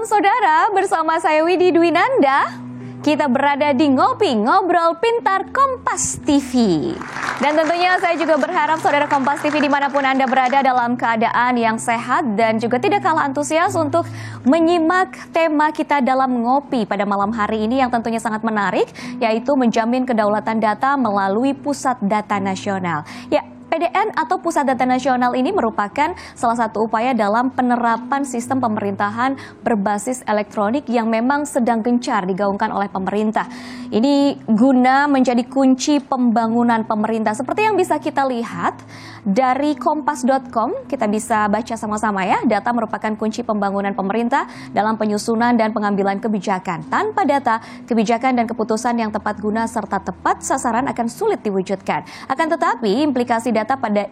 saudara, bersama saya Widi Dwinanda. Kita berada di Ngopi, Ngobrol Pintar Kompas TV. Dan tentunya saya juga berharap saudara Kompas TV dimanapun Anda berada dalam keadaan yang sehat dan juga tidak kalah antusias untuk menyimak tema kita dalam Ngopi pada malam hari ini yang tentunya sangat menarik, yaitu menjamin kedaulatan data melalui Pusat Data Nasional. Ya, PDN atau Pusat Data Nasional ini merupakan salah satu upaya dalam penerapan sistem pemerintahan berbasis elektronik yang memang sedang gencar digaungkan oleh pemerintah. Ini guna menjadi kunci pembangunan pemerintah. Seperti yang bisa kita lihat dari kompas.com, kita bisa baca sama-sama ya. Data merupakan kunci pembangunan pemerintah dalam penyusunan dan pengambilan kebijakan. Tanpa data, kebijakan dan keputusan yang tepat guna serta tepat sasaran akan sulit diwujudkan. Akan tetapi, implikasi data pada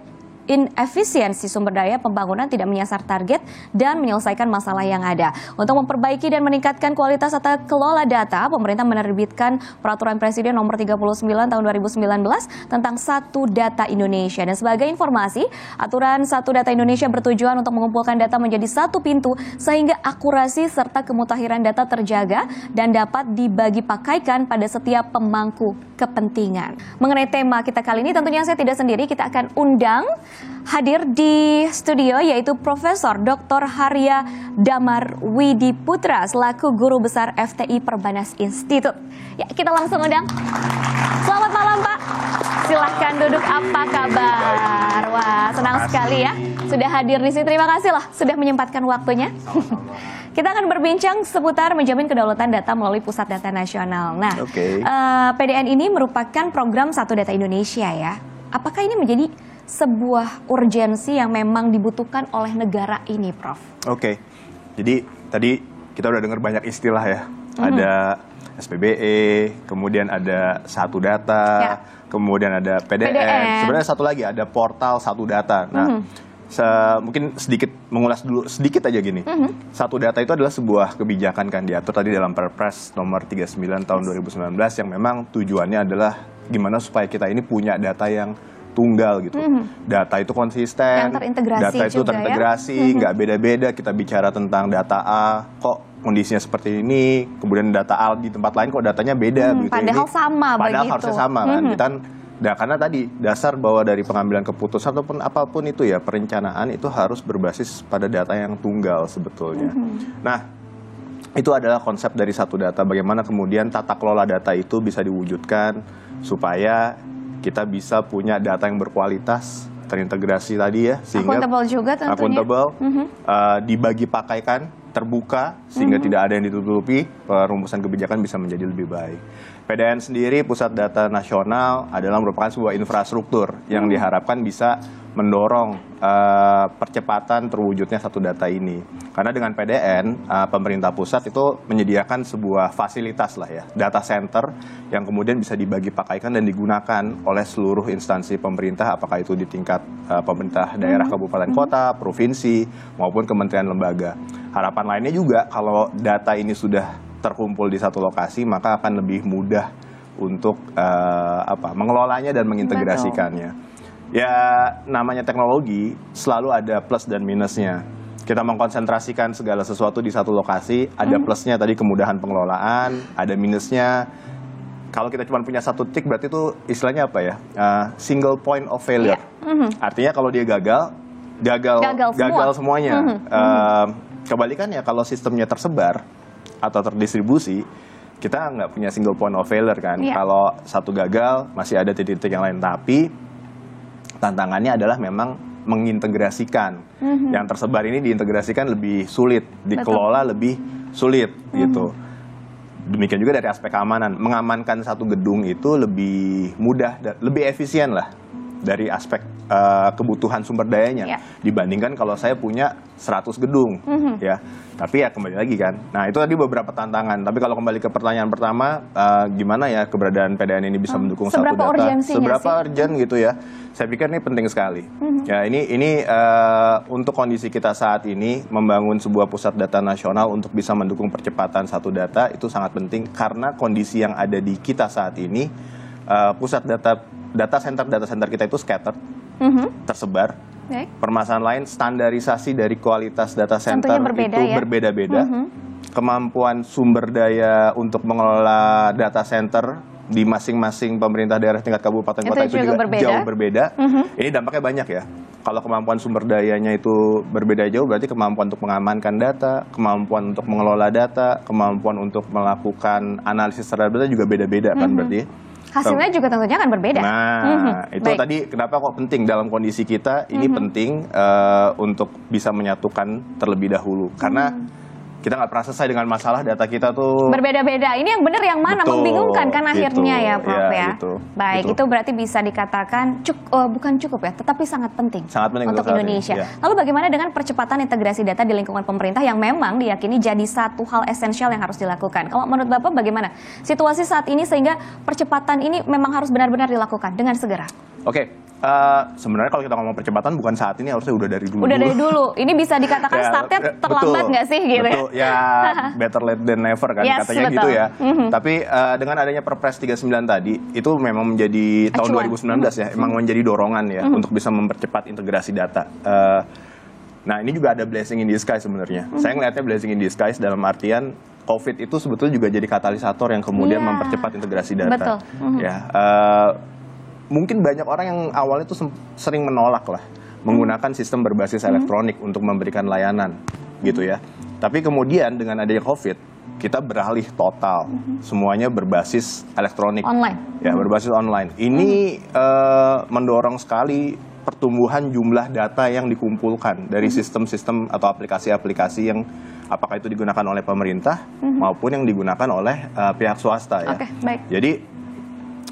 inefisiensi sumber daya pembangunan tidak menyasar target dan menyelesaikan masalah yang ada. Untuk memperbaiki dan meningkatkan kualitas tata kelola data, pemerintah menerbitkan Peraturan Presiden Nomor 39 Tahun 2019 tentang Satu Data Indonesia. Dan sebagai informasi, aturan Satu Data Indonesia bertujuan untuk mengumpulkan data menjadi satu pintu sehingga akurasi serta kemutahiran data terjaga dan dapat dibagi pakaikan pada setiap pemangku kepentingan. Mengenai tema kita kali ini tentunya saya tidak sendiri, kita akan undang hadir di studio yaitu Profesor Dr. Harya Damar Widi Putra selaku Guru Besar FTI Perbanas Institute. Ya, kita langsung undang. Selamat malam Pak. Silahkan duduk, apa kabar? Wah, senang sekali ya sudah hadir di sini. Terima kasih lah sudah menyempatkan waktunya. Kita akan berbincang seputar menjamin kedaulatan data melalui Pusat Data Nasional. Nah, PDN ini merupakan program Satu Data Indonesia ya. Apakah ini menjadi sebuah urgensi yang memang dibutuhkan oleh negara ini, Prof? Jadi tadi kita udah dengar banyak istilah ya. Ada SPBE, kemudian ada Satu Data, kemudian ada PDN. Sebenarnya satu lagi ada portal Satu Data. Nah, mungkin sedikit mengulas dulu sedikit aja gini. Satu Data itu adalah sebuah kebijakan kan diatur tadi dalam Perpres Nomor 39 Tahun 2019 yang memang tujuannya adalah gimana supaya kita ini punya data yang tunggal gitu. Data itu konsisten, data itu terintegrasi, nggak beda-beda. Kita bicara tentang data A, kok kondisinya seperti ini, kemudian data A di tempat lain kok datanya beda. Padahal ini, sama padahal begitu. Harusnya sama kan. Kita karena tadi dasar bahwa dari pengambilan keputusan ataupun apapun itu ya, perencanaan itu harus berbasis pada data yang tunggal sebetulnya. Nah, itu adalah konsep dari Satu Data, bagaimana kemudian tata kelola data itu bisa diwujudkan supaya kita bisa punya data yang berkualitas, terintegrasi tadi ya, sehingga akuntabel juga tentunya. Akuntabel, dibagi pakaikan, terbuka, sehingga tidak ada yang ditutupi, perumusan kebijakan bisa menjadi lebih baik. PDN sendiri, Pusat Data Nasional, adalah merupakan sebuah infrastruktur yang diharapkan bisa mendorong percepatan terwujudnya Satu Data ini. Karena dengan PDN, pemerintah pusat itu menyediakan sebuah fasilitas lah ya, data center yang kemudian bisa dibagi pakaikan dan digunakan oleh seluruh instansi pemerintah, apakah itu di tingkat pemerintah daerah, kabupaten kota, provinsi, maupun kementerian lembaga. Harapan lainnya juga kalau data ini sudah terkumpul di satu lokasi, maka akan lebih mudah untuk mengelolanya dan mengintegrasikannya. Ya, namanya teknologi selalu ada plus dan minusnya. Kita mengkonsentrasikan segala sesuatu di satu lokasi, ada plusnya tadi kemudahan pengelolaan, ada minusnya. Kalau kita cuma punya satu titik, berarti itu istilahnya apa ya? Single point of failure. Artinya kalau dia gagal semuanya. Kebalikannya kalau sistemnya tersebar atau terdistribusi, kita nggak punya single point of failure kan. Kalau satu gagal, masih ada titik-titik yang lain. Tapi tantangannya adalah memang mengintegrasikan. Yang tersebar ini diintegrasikan lebih sulit, dikelola lebih sulit gitu. Demikian juga dari aspek keamanan. Mengamankan satu gedung itu lebih mudah, lebih efisien lah dari aspek kebutuhan sumber dayanya dibandingkan kalau saya punya 100 gedung ya. Tapi ya kembali lagi kan. Nah, itu tadi beberapa tantangan. Tapi kalau kembali ke pertanyaan pertama, gimana ya keberadaan PDN ini bisa mendukung Satu Data? Seberapa urgent gitu ya? Saya pikir ini penting sekali. Ya, ini untuk kondisi kita saat ini membangun sebuah pusat data nasional untuk bisa mendukung percepatan Satu Data itu sangat penting karena kondisi yang ada di kita saat ini, pusat data center kita itu scattered, tersebar. Permasalahan lain, standarisasi dari kualitas data center itu berbeda-beda. kemampuan sumber daya untuk mengelola data center di masing-masing pemerintah daerah tingkat kabupaten kota itu juga jauh berbeda. Ini dampaknya banyak ya. Kalau kemampuan sumber dayanya itu berbeda jauh, berarti kemampuan untuk mengamankan data, kemampuan untuk mengelola data, kemampuan untuk melakukan analisis terhadap data juga beda-beda kan berarti. Hasilnya juga tentunya akan berbeda. Nah, itu tadi kenapa kok penting dalam kondisi kita, ini penting untuk bisa menyatukan terlebih dahulu. Karena kita nggak pernah selesai dengan masalah data kita tuh berbeda-beda. Ini yang benar yang mana? Betul, membingungkan kan akhirnya ya, Prof ya. Gitu, Baik, gitu. itu berarti bisa dikatakan bukan cukup ya, tetapi sangat penting. Sangat penting untuk Indonesia. Ya. Lalu bagaimana dengan percepatan integrasi data di lingkungan pemerintah yang memang diyakini jadi satu hal esensial yang harus dilakukan? Kalau menurut Bapak bagaimana situasi saat ini sehingga percepatan ini memang harus benar-benar dilakukan dengan segera? Oke. Sebenarnya kalau kita ngomong percepatan bukan saat ini, harusnya udah dari dulu. Udah dari dulu. Ini bisa dikatakan startnya terlambat nggak sih gitu betul. Ya? Better late than never kan katanya betul. gitu ya. Tapi dengan adanya Perpres 39 tadi itu memang menjadi tahun 2019 ya, emang menjadi dorongan ya untuk bisa mempercepat integrasi data. Nah, ini juga ada blessing in disguise sebenarnya. Saya ngelihatnya blessing in disguise dalam artian COVID itu sebetulnya juga jadi katalisator yang kemudian mempercepat integrasi data. Betul. Ya, mungkin banyak orang yang awalnya tuh sering menolak lah menggunakan sistem berbasis elektronik untuk memberikan layanan gitu ya. Tapi kemudian dengan adanya COVID, kita beralih total, semuanya berbasis elektronik. Online. Ya, berbasis online. Ini mendorong sekali pertumbuhan jumlah data yang dikumpulkan dari sistem-sistem atau aplikasi-aplikasi yang apakah itu digunakan oleh pemerintah maupun yang digunakan oleh pihak swasta ya. Oke, baik. Jadi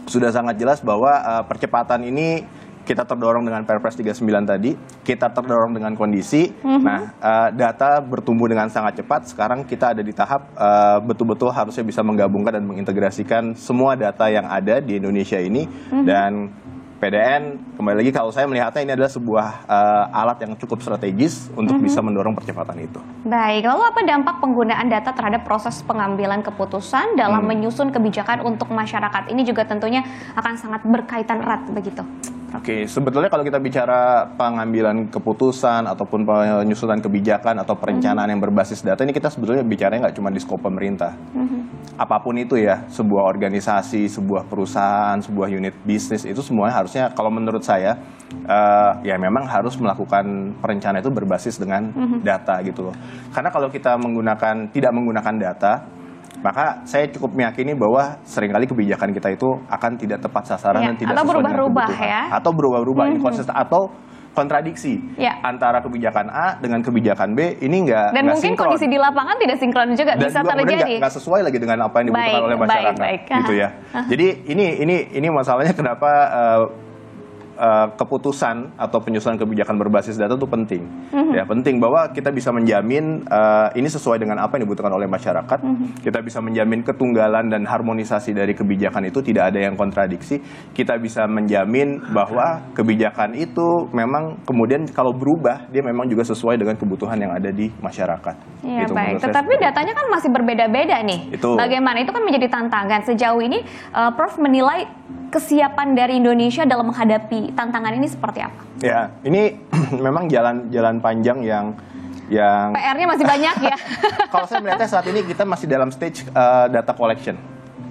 sudah sangat jelas bahwa percepatan ini kita terdorong dengan Perpres 39 tadi, kita terdorong dengan kondisi. Nah, data bertumbuh dengan sangat cepat. Sekarang kita ada di tahap betul-betul harusnya bisa menggabungkan dan mengintegrasikan semua data yang ada di Indonesia ini. Dan PDN, kembali lagi kalau saya melihatnya ini adalah sebuah alat yang cukup strategis untuk bisa mendorong percepatan itu. Baik, lalu apa dampak penggunaan data terhadap proses pengambilan keputusan dalam menyusun kebijakan untuk masyarakat? Ini juga tentunya akan sangat berkaitan erat begitu. Oke, sebetulnya kalau kita bicara pengambilan keputusan ataupun penyusunan kebijakan atau perencanaan yang berbasis data, ini kita sebetulnya bicaranya nggak cuma di skop pemerintah. Apapun itu ya, sebuah organisasi, sebuah perusahaan, sebuah unit bisnis, itu semuanya harusnya kalau menurut saya, ya memang harus melakukan perencanaan itu berbasis dengan data gitu loh. Karena kalau kita tidak menggunakan data, maka saya cukup meyakini bahwa seringkali kebijakan kita itu akan tidak tepat sasaran dan tidak atau sesuai berubah-ubah dengan kebutuhan. ya. Atau berubah-ubah, inkonsisten, atau kontradiksi antara kebijakan A dengan kebijakan B, ini nggak dan mungkin sinkron. Kondisi di lapangan tidak sinkron juga, dan bisa juga terjadi. Nggak sesuai lagi dengan apa yang dibutuhkan oleh masyarakat, gitu ya. Jadi ini masalahnya kenapa keputusan atau penyusunan kebijakan berbasis data itu penting. Ya, penting bahwa kita bisa menjamin ini sesuai dengan apa yang dibutuhkan oleh masyarakat. Kita bisa menjamin ketunggalan dan harmonisasi dari kebijakan itu tidak ada yang kontradiksi. Kita bisa menjamin bahwa kebijakan itu memang kemudian kalau berubah dia memang juga sesuai dengan kebutuhan yang ada di masyarakat. Iya, gitu, baik. Tetapi datanya kan masih berbeda-beda nih. Bagaimana itu kan menjadi tantangan. Sejauh ini Prof menilai kesiapan dari Indonesia dalam menghadapi tantangan ini seperti apa? Ya, ini memang jalan panjang yang PR-nya masih banyak ya. Kalau saya melihatnya saat ini kita masih dalam stage data collection.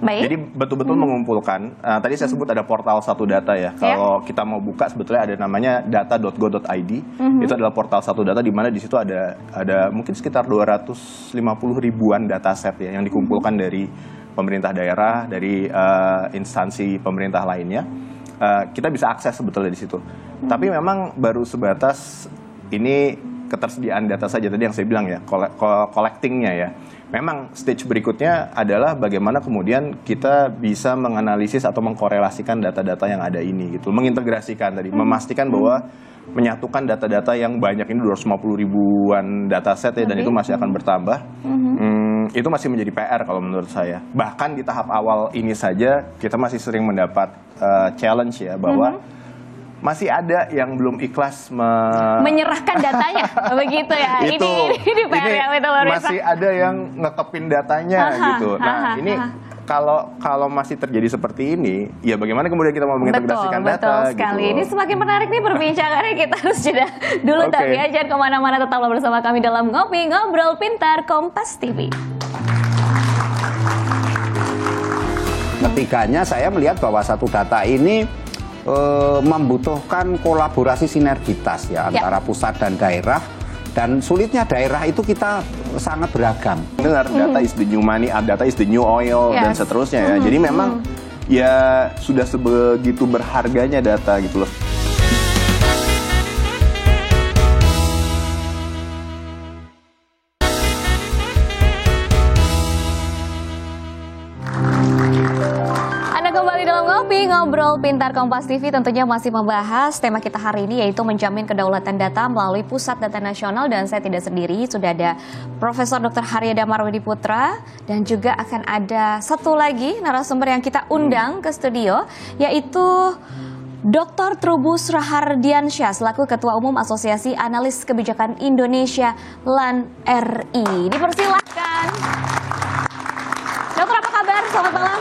Baik. Jadi betul-betul mengumpulkan. Tadi saya sebut ada portal satu data ya. Kalau kita mau buka sebetulnya ada namanya data.go.id. Itu adalah portal satu data di mana di situ ada mungkin sekitar 250 ribuan dataset ya yang dikumpulkan dari pemerintah daerah, dari instansi pemerintah lainnya. Kita bisa akses sebetulnya di situ. Tapi memang baru sebatas ini ketersediaan data saja tadi yang saya bilang ya, collectingnya ya. Memang stage berikutnya adalah bagaimana kemudian kita bisa menganalisis atau mengkorelasikan data-data yang ada ini gitu, mengintegrasikan tadi, memastikan bahwa menyatukan data-data yang banyak ini 250 ribuan dataset ya, dan itu masih akan bertambah. Itu masih menjadi PR kalau menurut saya. Bahkan di tahap awal ini saja kita masih sering mendapat challenge ya bahwa masih ada yang belum ikhlas menyerahkan datanya, begitu ya. Ini PR yang masih ada yang ngekepin datanya gitu. Nah, ini kalau masih terjadi seperti ini, ya bagaimana kemudian kita mau mengintegrasikan data? Betul sekali. Gitu. Ini semakin menarik nih perbincangannya. Kita harus jeda dulu, tapi jangan kemana-mana, tetaplah bersama kami dalam Ngopi Ngobrol Pintar Kompas TV. ketiganya saya melihat bahwa satu data ini membutuhkan kolaborasi sinergitas ya antara pusat dan daerah. Dan sulitnya daerah itu kita sangat beragam. Dengar data is the new money, data is the new oil, dan seterusnya ya. Jadi memang ya sudah sebegitu berharganya data gitu loh. Kembali dalam Ngopi Ngobrol Pintar Kompas TV tentunya masih membahas tema kita hari ini yaitu menjamin kedaulatan data melalui Pusat Data Nasional, dan saya tidak sendiri, sudah ada Profesor Dr. Haria Damarwedi Putra dan juga akan ada satu lagi narasumber yang kita undang ke studio yaitu Dr. Trubus Rahardiansyah selaku Ketua Umum Asosiasi Analis Kebijakan Indonesia LAN RI. Dipersilahkan. Dokter, apa kabar? Selamat malam.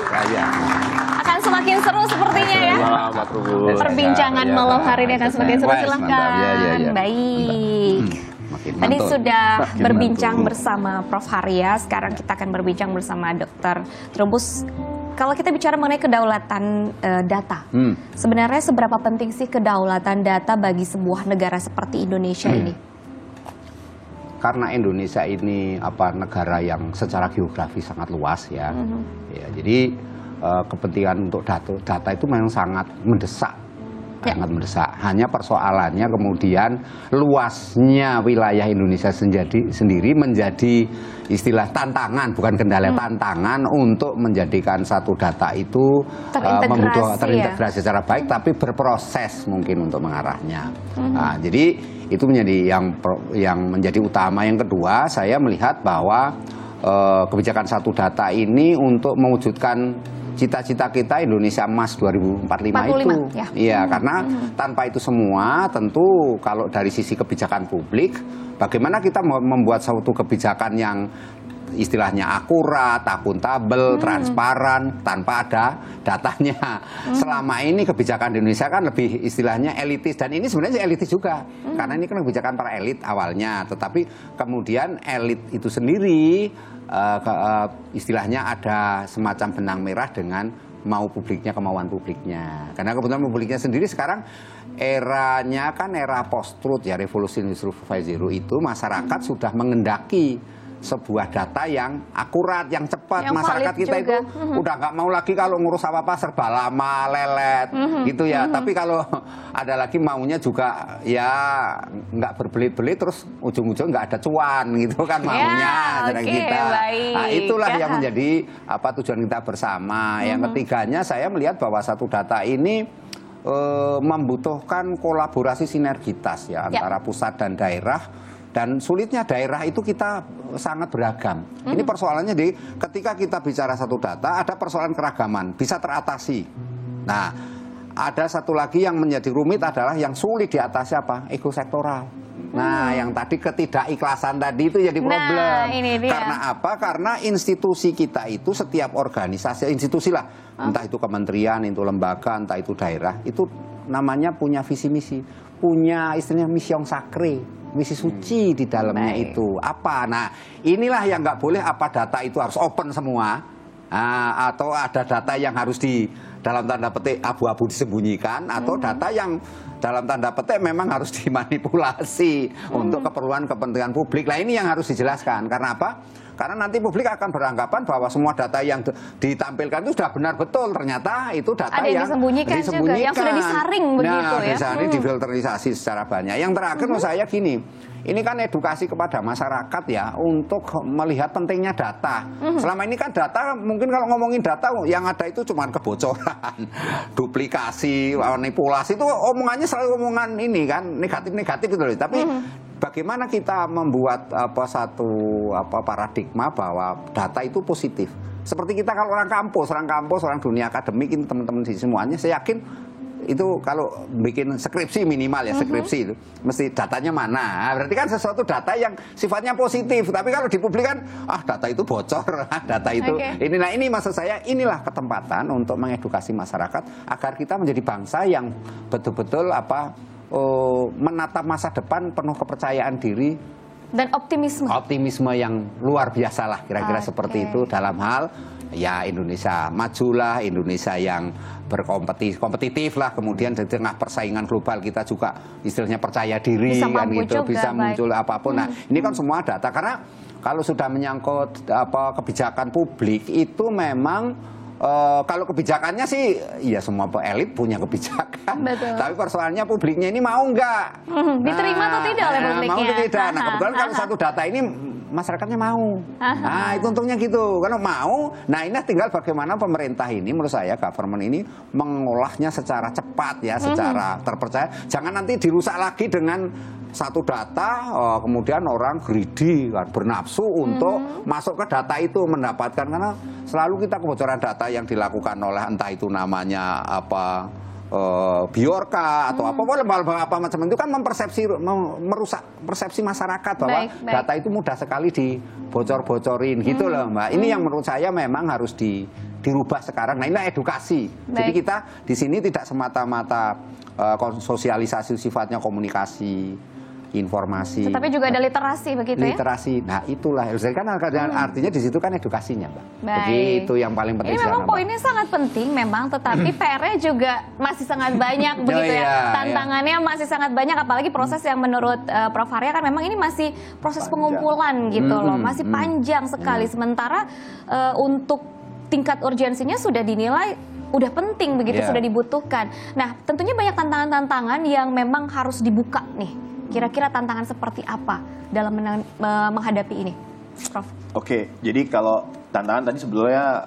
Akan semakin seru sepertinya ya. Perbincangan malam hari ini akan semakin seru. Silahkan. Baik. Tadi sudah berbincang bersama Prof. Haria, sekarang kita akan berbincang bersama Dr. Trubus. Kalau kita bicara mengenai kedaulatan data, sebenarnya seberapa penting sih kedaulatan data bagi sebuah negara seperti Indonesia ini? Karena Indonesia ini negara yang secara geografis sangat luas ya. Ya, jadi kepentingan untuk data itu memang sangat mendesak. Sangat mendesak. Hanya persoalannya kemudian luasnya wilayah Indonesia sendiri menjadi istilah tantangan, bukan kendala, tantangan untuk menjadikan satu data itu terintegrasi secara baik, tapi berproses mungkin untuk mengarahnya. Nah, jadi itu menjadi yang menjadi utama. Yang kedua, saya melihat bahwa kebijakan satu data ini untuk mewujudkan cita-cita kita Indonesia Emas 2045 itu. Ya. Iya, karena tanpa itu semua tentu kalau dari sisi kebijakan publik, bagaimana kita membuat suatu kebijakan yang istilahnya akurat, akuntabel, transparan, tanpa ada datanya. Selama ini kebijakan di Indonesia kan lebih istilahnya elitis, dan ini sebenarnya elitis juga. Karena ini kan kebijakan para elit awalnya, tetapi kemudian elit itu sendiri istilahnya ada semacam benang merah dengan mau publiknya, kemauan publiknya. Karena kebetulan publiknya sendiri sekarang eranya kan era post-truth ya, revolusi industri 4.0 itu masyarakat sudah mengendaki sebuah data yang akurat, yang cepat. Yang masyarakat kita juga. Itu udah nggak mau lagi kalau ngurus apa-apa serba lama, lelet, gitu ya. Tapi kalau ada lagi maunya juga ya nggak berbelit-belit, terus ujung-ujung nggak ada cuan, gitu kan maunya kita. Nah, itulah yang menjadi tujuan kita bersama. Yang ketiganya, saya melihat bahwa satu data ini membutuhkan kolaborasi sinergitas ya antara pusat dan daerah. Dan sulitnya daerah itu kita sangat beragam. Ini persoalannya ketika kita bicara satu data, ada persoalan keragaman, bisa teratasi. Nah, ada satu lagi yang menjadi rumit adalah yang sulit diatasi Ego sektoral. Nah, yang tadi ketidakikhlasan tadi itu jadi problem. Karena apa? Karena institusi kita itu, setiap organisasi, institusi lah, entah itu kementerian, itu lembaga, entah itu daerah, itu namanya punya visi misi, punya istilahnya misi yang sakre. Misi suci di dalamnya itu apa? Nah, inilah yang nggak boleh, data itu harus open semua, atau ada data yang harus dalam tanda petik abu-abu disembunyikan, atau data yang dalam tanda petik memang harus dimanipulasi untuk keperluan kepentingan publik. Nah, ini yang harus dijelaskan. Karena apa? Karena nanti publik akan beranggapan bahwa semua data yang ditampilkan itu sudah benar betul. Ternyata itu data yang disembunyikan juga, yang sudah disaring begitu ya. Disaring, difilterisasi secara banyak. Yang terakhir menurut saya gini, ini kan edukasi kepada masyarakat ya untuk melihat pentingnya data. Selama ini kan data, mungkin kalau ngomongin data yang ada itu cuma kebocoran, duplikasi, manipulasi, itu omongannya selalu omongan ini kan negatif-negatif gitu loh. Tapi bagaimana kita membuat satu paradigma bahwa data itu positif. Seperti kita kalau orang kampus, orang dunia akademik ini teman-teman di semuanya, saya yakin itu kalau bikin skripsi minimal ya, skripsi itu mesti datanya mana. Berarti kan sesuatu data yang sifatnya positif. Tapi kalau di publik kan data itu bocor, data itu ini maksud saya, inilah ketempatan untuk mengedukasi masyarakat agar kita menjadi bangsa yang betul-betul menatap masa depan penuh kepercayaan diri Dan optimisme. Optimisme yang luar biasa lah, kira-kira seperti itu dalam hal ya Indonesia majulah, Indonesia yang berkompetitif lah, kemudian di tengah persaingan global kita juga istilahnya percaya diri Bisa kan mampu gitu, juga, bisa muncul baik. apapun. Nah, ini kan semua data, karena kalau sudah menyangkut kebijakan publik itu memang kalau kebijakannya sih ya semua elit punya kebijakan. Betul. Tapi persoalannya publiknya ini mau nggak? Diterima atau tidak oleh publiknya? Mau atau tidak. Nah, kebetulan kalau satu data ini masyarakatnya mau. Nah, itu untungnya gitu. Kalau mau, nah ini tinggal bagaimana pemerintah ini, menurut saya government ini mengolahnya secara cepat ya, secara terpercaya. Jangan nanti dirusak lagi dengan satu data, kemudian orang greedy, kan, bernafsu untuk masuk ke data itu, mendapatkan, karena selalu kita kebocoran data yang dilakukan oleh entah itu namanya apa Biorka atau apa macam itu kan merusak persepsi masyarakat bahwa data itu mudah sekali dibocor-bocorin gitu loh Mbak. Ini yang menurut saya memang harus dirubah sekarang. Nah, ini edukasi. Jadi kita di sini tidak semata-mata sosialisasi sifatnya komunikasi, informasi. Tetapi juga ada literasi begitu ya? Literasi. Nah, itulah. Jadi kan artinya di situ kan edukasinya, Mbak. Jadi itu yang paling penting. Ini memang poinnya sangat penting memang, tetapi PR-nya juga masih sangat banyak begitu ya. Tantangannya masih sangat banyak, apalagi proses yang menurut Prof. Arya kan memang ini masih proses pengumpulan gitu loh. Masih panjang sekali. Sementara untuk tingkat urgensinya sudah dinilai udah penting begitu, sudah dibutuhkan. Nah, tentunya banyak tantangan-tantangan yang memang harus dibuka nih. Kira-kira tantangan seperti apa dalam menghadapi ini, Prof? Oke, jadi kalau tantangan tadi sebetulnya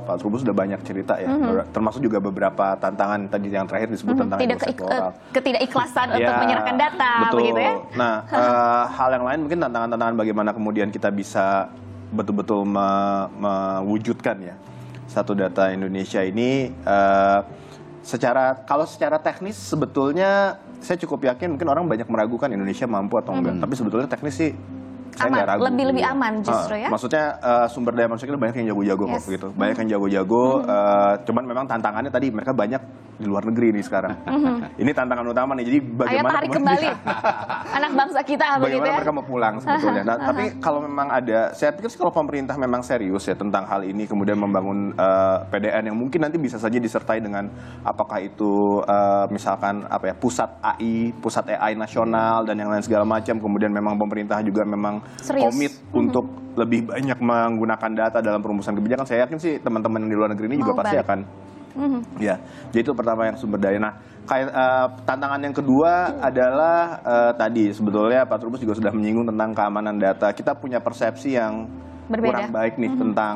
Pak Trubus sudah banyak cerita ya, termasuk juga beberapa tantangan tadi yang terakhir disebut tentang ketidakikhlasan untuk menyerahkan data, betul. Begitu ya? Nah, hal yang lain mungkin tantangan-tantangan bagaimana kemudian kita bisa betul-betul mewujudkan ya satu data Indonesia ini. Kalau secara teknis sebetulnya saya cukup yakin, mungkin orang banyak meragukan Indonesia mampu atau enggak. Tapi sebetulnya teknis sih saya nggak ragu. Lebih aman justru ya. Maksudnya sumber daya manusia kita banyak yang jago-jago kok gitu. Banyak yang jago-jago. Cuman memang tantangannya tadi mereka banyak di luar negeri nih sekarang. Ini tantangan utama nih. Jadi bagaimana tarik kembali anak bangsa kita begitu ya. Mereka mau pulang sebetulnya. Nah, tapi kalau memang ada, saya pikir kalau pemerintah memang serius ya tentang hal ini, kemudian membangun PDN yang mungkin nanti bisa saja disertai dengan apakah itu misalkan apa ya, pusat AI nasional dan yang lain segala macam. Kemudian memang pemerintah juga memang komit untuk lebih banyak menggunakan data dalam perumusan kebijakan. Saya yakin sih teman-teman yang di luar negeri ini juga pasti akan ya. Jadi itu pertama yang sumber daya. Nah, tantangan yang kedua adalah tadi sebetulnya Pak Trubus juga sudah menyinggung tentang keamanan data. Kita punya persepsi yang kurang baik nih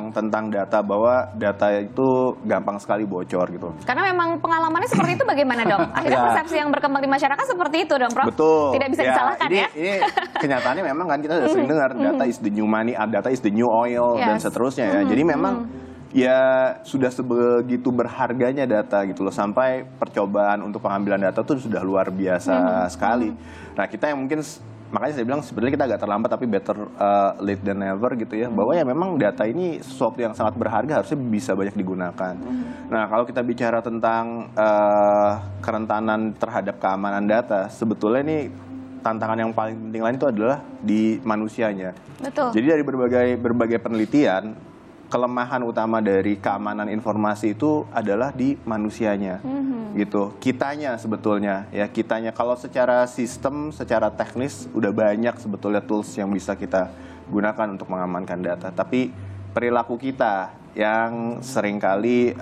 tentang data, bahwa data itu gampang sekali bocor gitu. Karena memang pengalamannya seperti itu, bagaimana dong? Akhirnya persepsi yang berkembang di masyarakat seperti itu dong, Prof? Betul. Tidak bisa disalahkan ya? Ini kenyataannya memang kan kita sudah sering dengar data is the new money, data is the new oil dan seterusnya ya. Jadi memang ya sudah sebegitu berharganya data gitu loh, sampai percobaan untuk pengambilan data itu sudah luar biasa sekali. Nah, kita yang mungkin, makanya saya bilang sebenarnya kita agak terlambat, tapi better late than never gitu ya, bahwa ya memang data ini sesuatu yang sangat berharga, harusnya bisa banyak digunakan. Nah, kalau kita bicara tentang kerentanan terhadap keamanan data, sebetulnya ini tantangan yang paling penting lain itu adalah di manusianya. Betul. Jadi dari berbagai penelitian, kelemahan utama dari keamanan informasi itu adalah di manusianya, gitu. Kitanya sebetulnya, ya kitanya. Kalau secara sistem, secara teknis, udah banyak sebetulnya tools yang bisa kita gunakan untuk mengamankan data. Tapi perilaku kita yang seringkali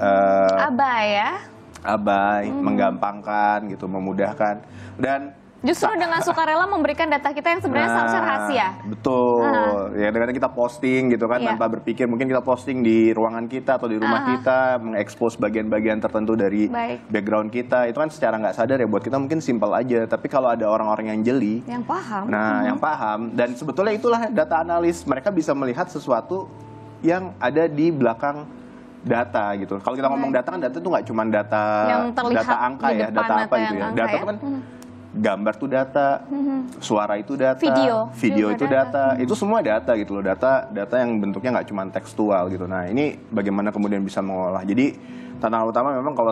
abai, menggampangkan, gitu, memudahkan, dan justru dengan sukarela memberikan data kita yang sebenarnya seharusnya rahasia. Betul. Ya, dengan kita posting gitu kan, tanpa berpikir, mungkin kita posting di ruangan kita atau di rumah kita, mengekspos bagian-bagian tertentu dari background kita. Itu kan secara nggak sadar ya, buat kita mungkin simpel aja. Tapi kalau ada orang-orang yang jeli, yang paham. Nah, yang paham, dan sebetulnya itulah data analis. Mereka bisa melihat sesuatu yang ada di belakang data gitu. Kalau kita ngomong data kan, data itu nggak cuma data angka ya, data apa gitu ya. Data itu kan gambar itu data, suara itu data, Video itu data, itu semua data gitu loh, data yang bentuknya nggak cuma tekstual gitu. Nah ini bagaimana kemudian bisa mengolah. Jadi tantangan utama memang kalau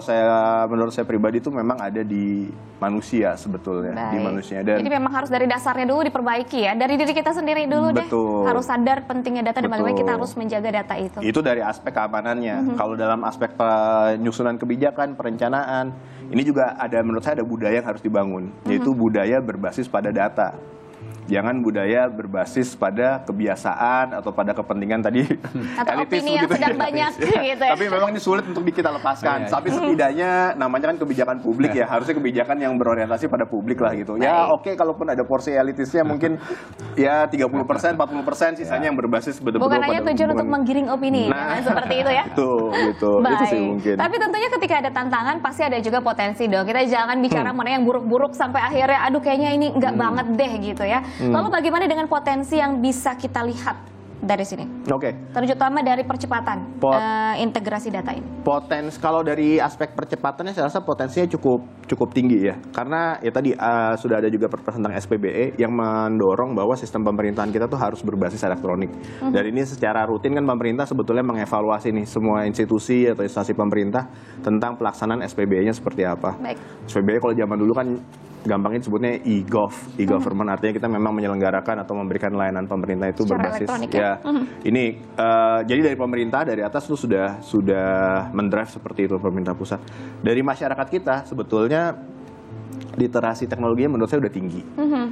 menurut saya pribadi itu memang ada di manusia sebetulnya. Baik. Di manusia. Dan jadi memang harus dari dasarnya dulu diperbaiki ya, dari diri kita sendiri dulu deh. Harus sadar pentingnya data dan bagaimana kita harus menjaga data itu. Itu dari aspek keamanannya. Kalau dalam aspek penyusunan kebijakan, perencanaan, ini juga ada, menurut saya ada budaya yang harus dibangun, yaitu budaya berbasis pada data. Jangan budaya berbasis pada kebiasaan atau pada kepentingan tadi atau opini yang sedang banyak gitu ya. Tapi memang ini sulit untuk kita lepaskan. Tapi setidaknya namanya kan kebijakan publik ya, harusnya kebijakan yang berorientasi pada publik lah gitu. Ya oke, kalaupun ada porsi elitisnya mungkin ya 30%, 40%, sisanya yang berbasis betul-betul bukan hanya tujuan untuk menggiring opini, seperti itu ya. Gitu. Itu sih mungkin. Tapi tentunya ketika ada tantangan pasti ada juga potensi dong. Kita jangan bicara mana yang buruk-buruk sampai akhirnya aduh kayaknya ini enggak banget deh gitu ya. Lalu bagaimana dengan potensi yang bisa kita lihat dari sini? Oke. Terutama dari percepatan integrasi data ini. Potensi kalau dari aspek percepatannya saya rasa potensinya cukup tinggi ya. Karena ya tadi sudah ada juga perpres tentang SPBE yang mendorong bahwa sistem pemerintahan kita tuh harus berbasis elektronik. Dan ini secara rutin kan pemerintah sebetulnya mengevaluasi nih semua institusi atau instansi pemerintah tentang pelaksanaan SPBE-nya seperti apa. Baik. SPBE kalau zaman dulu kan gampangnya disebutnya e-government, artinya kita memang menyelenggarakan atau memberikan layanan pemerintah itu secara berbasis ya. Ini jadi dari pemerintah dari atas itu sudah mendrive seperti itu pemerintah pusat. Dari masyarakat kita sebetulnya literasi teknologinya menurut saya udah tinggi.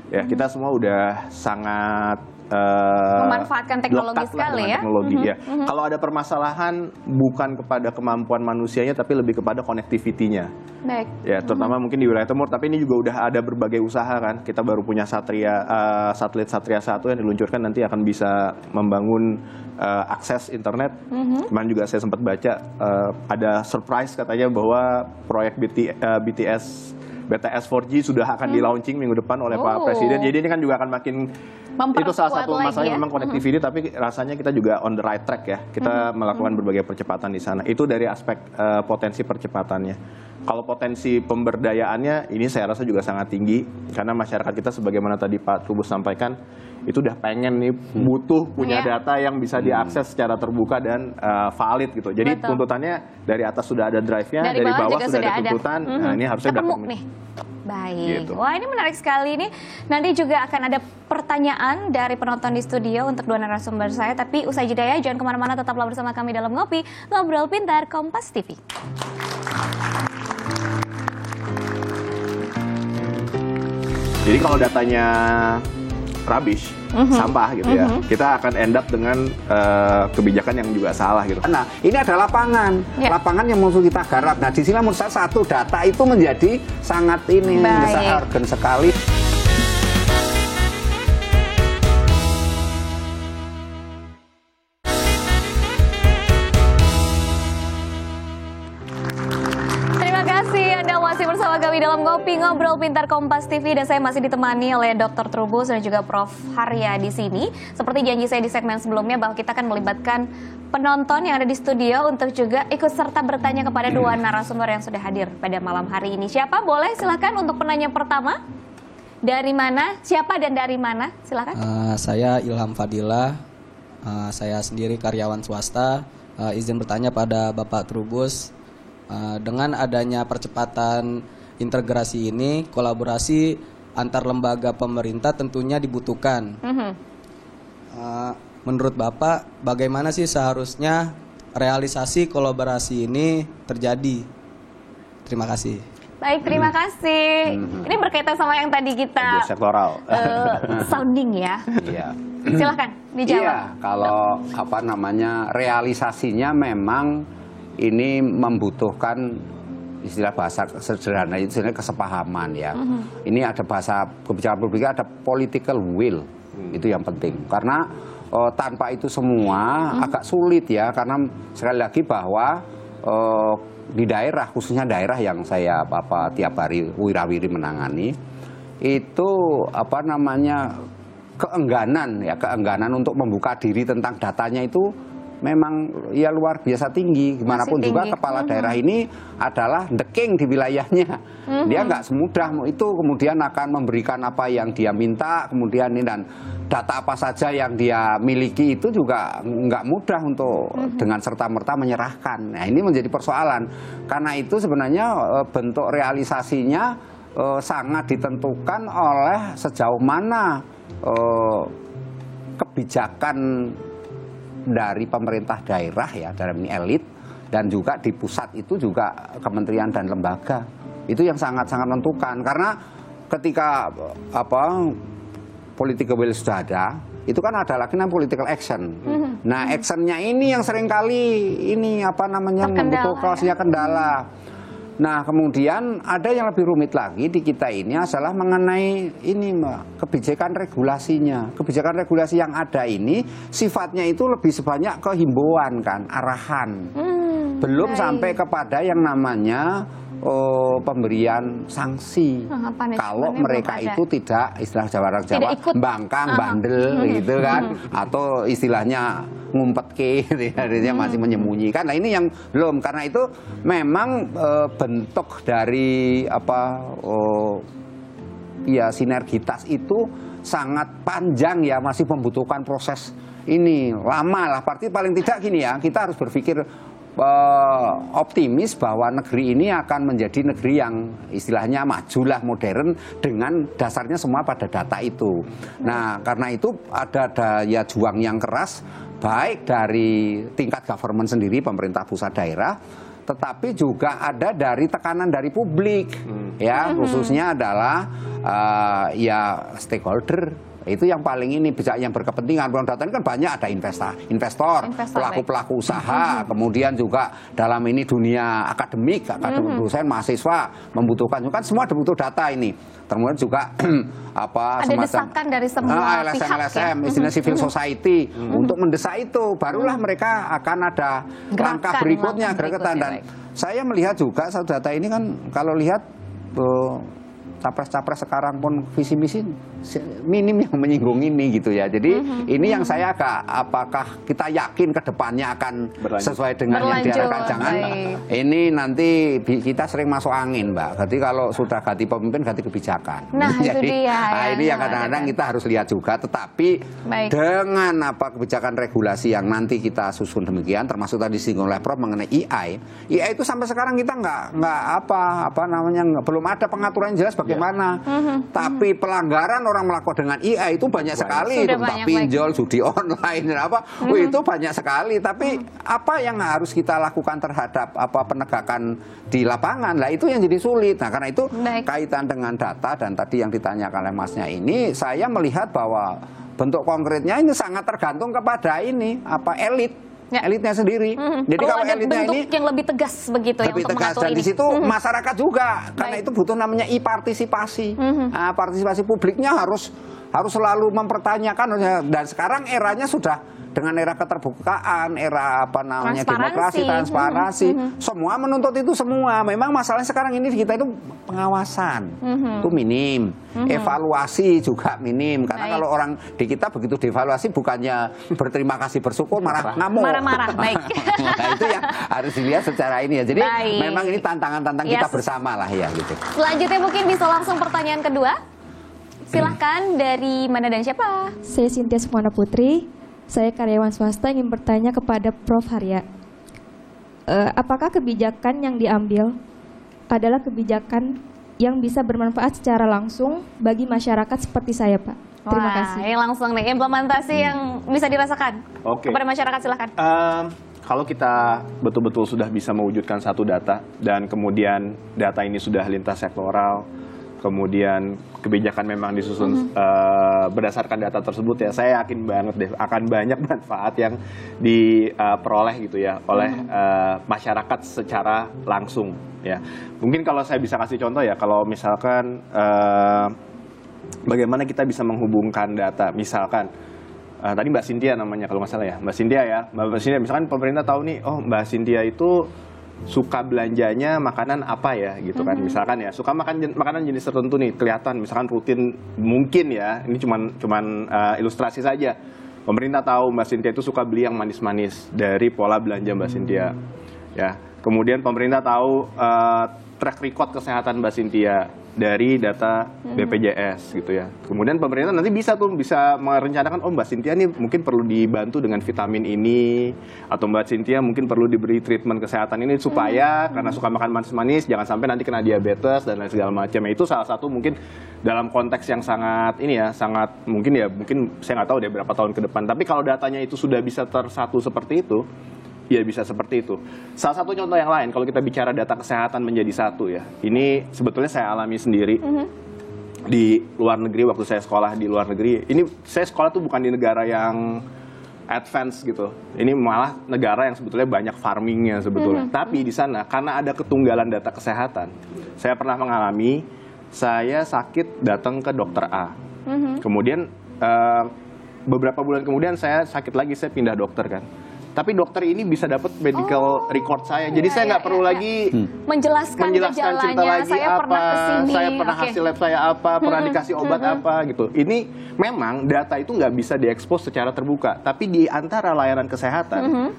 Ya, kita semua udah sangat memanfaatkan teknologi sekali ya. Teknologi ya. Kalau ada permasalahan bukan kepada kemampuan manusianya tapi lebih kepada connectivity-nya. Baik. Ya, terutama mungkin di wilayah timur, tapi ini juga udah ada berbagai usaha kan. Kita baru punya satelit Satria 1 yang diluncurkan nanti akan bisa membangun akses internet. Kemarin juga saya sempat baca ada surprise katanya bahwa proyek BTS 4G sudah akan di launching minggu depan oleh Pak Presiden. Jadi ini kan juga akan makin itu salah satu masalahnya memang connectivity, tapi rasanya kita juga on the right track ya. Kita melakukan berbagai percepatan di sana. Itu dari aspek potensi percepatannya. Kalau potensi pemberdayaannya ini saya rasa juga sangat tinggi karena masyarakat kita sebagaimana tadi Pak Trubus sampaikan itu udah pengen nih butuh punya data yang bisa diakses secara terbuka dan valid gitu. Jadi tuntutannya dari atas sudah ada drive-nya, dari bawah sudah ada tuntutan. Nah, ini harusnya ketemu nih. Baik. Gitu. Wah, ini menarik sekali nih. Nanti juga akan ada pertanyaan dari penonton di studio untuk dua narasumber saya. Tapi usai jeda ya, jangan kemana-mana, tetaplah bersama kami dalam Ngobrol Pintar Kompas TV. Jadi kalau datanya rubbish, sampah gitu ya, kita akan end up dengan kebijakan yang juga salah gitu. Nah, ini ada lapangan, lapangan yang musuh kita garap. Nah, di sini menurut saya satu data itu menjadi sangat urgen sekali. Bersama kami dalam Ngobrol Pintar Kompas TV dan saya masih ditemani oleh Dr. Trubus dan juga Prof. Harya di sini. Seperti janji saya di segmen sebelumnya bahwa kita akan melibatkan penonton yang ada di studio untuk juga ikut serta bertanya kepada dua narasumber yang sudah hadir pada malam hari ini. Siapa? Boleh silakan untuk penanya pertama. Dari mana? Siapa dan dari mana? Silakan. Saya Ilham Fadila. Saya sendiri karyawan swasta. Izin bertanya pada Bapak Trubus. Dengan adanya percepatan integrasi ini, kolaborasi antar lembaga pemerintah tentunya dibutuhkan. Menurut Bapak, bagaimana sih seharusnya realisasi kolaborasi ini terjadi? Terima kasih. Baik, terima kasih. Ini berkaitan sama yang tadi kita sektoral sounding ya. Iya. Silahkan dijawab. Iya, kalau realisasinya memang ini membutuhkan istilah bahasa sederhana itu sebenarnya kesepahaman ya. Ini ada bahasa kebijakan publik, ada political will. Itu yang penting. Karena tanpa itu semua agak sulit ya. Karena sekali lagi bahwa di daerah, khususnya daerah yang saya tiap hari wirawiri menangani, itu keengganan untuk membuka diri tentang datanya itu memang ya luar biasa tinggi. Gimana pun juga kepala daerah ini adalah the king di wilayahnya. Dia nggak semudah itu kemudian akan memberikan apa yang dia minta, kemudian ini dan data apa saja yang dia miliki itu juga nggak mudah untuk dengan serta-merta menyerahkan. Nah, ini menjadi persoalan. Karena itu sebenarnya bentuk realisasinya sangat ditentukan oleh sejauh mana kebijakan dari pemerintah daerah ya, dalam ini elit, dan juga di pusat itu juga kementerian dan lembaga. Itu yang sangat-sangat menentukan. Karena ketika political will sudah ada, itu kan ada lagi namanya political action. Nah, actionnya ini yang seringkali ini membutuhkan kendala. Nah, kemudian ada yang lebih rumit lagi di kita ini adalah mengenai ini kebijakan regulasinya. Kebijakan regulasi yang ada ini sifatnya itu lebih sebanyak ke himbauan kan, arahan. Belum sampai kepada yang namanya pemberian sanksi kalau mereka itu tidak, istilah Jawa bangkang, bandel gitu kan, atau istilahnya ngumpet masih menyembunyikan. Nah, ini yang belum, karena itu memang bentuk dari sinergitas itu sangat panjang ya, masih membutuhkan proses ini lama lah. Paling tidak gini ya, kita harus berpikir optimis bahwa negeri ini akan menjadi negeri yang istilahnya majulah, modern, dengan dasarnya semua pada data itu. Nah, karena itu ada daya juang yang keras baik dari tingkat government sendiri, pemerintah pusat daerah, tetapi juga ada dari tekanan dari publik ya, khususnya adalah stakeholder. Itu yang paling ini bisa, yang berkepentingan. Bang data ini kan banyak, ada investor, pelaku-pelaku usaha, kemudian juga dalam ini dunia akademik dosen, mahasiswa membutuhkan, kan semua butuh data ini. Kemudian juga ada desakan dari semua pihak, LSM, istilah civil society untuk mendesak itu, barulah mereka akan ada langkah berikutnya, gerakan. Dan saya melihat juga satu data ini kan, kalau lihat capres-capres sekarang pun visi misi minim yang menyinggung ini gitu ya. Jadi ini yang saya apakah kita yakin ke depannya akan sesuai dengan yang diharapkan. Jangan ini nanti kita sering masuk angin, Mbak. Jadi kalau sudah ganti pemimpin, ganti kebijakan. Nah, jadi itu dia, ini yang kadang-kadang kita harus lihat juga. Tetapi dengan kebijakan regulasi yang nanti kita susun demikian, termasuk tadi disinggung oleh Prof mengenai EI itu sampai sekarang kita belum ada pengaturan yang jelas bagaimana. Tapi pelanggaran orang melakukan dengan IA itu banyak sekali, tentang pinjol, judi online, itu banyak sekali. Tapi apa yang harus kita lakukan terhadap penegakan di lapangan? Lah itu yang jadi sulit. Nah, karena itu kaitan dengan data dan tadi yang ditanyakan oleh Masnya ini, saya melihat bahwa bentuk konkretnya ini sangat tergantung kepada ini elit. Elitnya sendiri. Jadi kalau elitnya ini yang lebih tegas begitu ya, lebih tegas, dan di situ masyarakat juga, karena itu butuh namanya partisipasi. Nah, partisipasi publiknya harus selalu mempertanyakan, dan sekarang eranya sudah dengan era keterbukaan, era demokrasi, transparansi, semua menuntut itu semua. Memang masalahnya sekarang ini kita itu pengawasan itu minim, evaluasi juga minim. Karena kalau orang di kita begitu dievaluasi bukannya berterima kasih, bersyukur, malah ngamuk. Marah-marah, baik. Nah, itu yang harus dilihat secara ini ya. Jadi memang ini tantangan-tantangan kita bersama lah ya gitu. Selanjutnya mungkin bisa langsung pertanyaan kedua. Silahkan, dari mana dan siapa? Saya Cynthia Sukmana Putri. Saya karyawan swasta, ingin bertanya kepada Prof. Harya. Apakah kebijakan yang diambil adalah kebijakan yang bisa bermanfaat secara langsung bagi masyarakat seperti saya, Pak? Terima kasih. Ini langsung nih, implementasi yang bisa dirasakan kepada masyarakat, silahkan. Kalau kita betul-betul sudah bisa mewujudkan satu data, dan kemudian data ini sudah lintas sektoral, kemudian kebijakan memang disusun berdasarkan data tersebut ya, saya yakin banget deh akan banyak manfaat yang diperoleh gitu ya oleh masyarakat secara langsung ya. Mungkin kalau saya bisa kasih contoh ya, kalau misalkan bagaimana kita bisa menghubungkan data, misalkan tadi Mbak Cynthia namanya kalau nggak salah ya, Mbak Cynthia, misalkan pemerintah tahu nih, oh Mbak Cynthia itu suka belanjanya makanan apa ya gitu kan, misalkan ya suka makanan jenis tertentu nih, kelihatan misalkan rutin, mungkin ya ini cuman ilustrasi saja, Pemerintah tahu Mbak Cynthia itu suka beli yang manis-manis dari pola belanja Mbak Cynthia. Ya. Kemudian pemerintah tahu track record kesehatan Mbak Cynthia dari data BPJS gitu ya. Kemudian pemerintah nanti bisa merencanakan, oh Mbak Cynthia nih mungkin perlu dibantu dengan vitamin ini, atau Mbak Cynthia mungkin perlu diberi treatment kesehatan ini supaya karena suka makan manis-manis jangan sampai nanti kena diabetes dan lain segala macam. Itu salah satu mungkin dalam konteks yang sangat mungkin saya nggak tahu deh berapa tahun ke depan. Tapi kalau datanya itu sudah bisa tersatu seperti itu, ya bisa seperti itu. Salah satu contoh yang lain, kalau kita bicara data kesehatan menjadi satu ya, ini sebetulnya saya alami sendiri di luar negeri waktu saya sekolah di luar negeri. Ini saya sekolah tuh bukan di negara yang advance gitu. Ini malah negara yang sebetulnya banyak farmingnya sebetulnya. Tapi di sana karena ada ketunggalan data kesehatan, saya pernah mengalami saya sakit datang ke dokter A. Kemudian beberapa bulan kemudian saya sakit lagi, saya pindah dokter kan. Tapi dokter ini bisa dapat medical record saya. Jadi saya nggak perlu lagi menjelaskan cerita lagi saya apa, pernah kesini. saya pernah hasil lab saya apa, pernah dikasih obat apa gitu. Ini memang data itu nggak bisa diekspos secara terbuka. Tapi di antara layanan kesehatan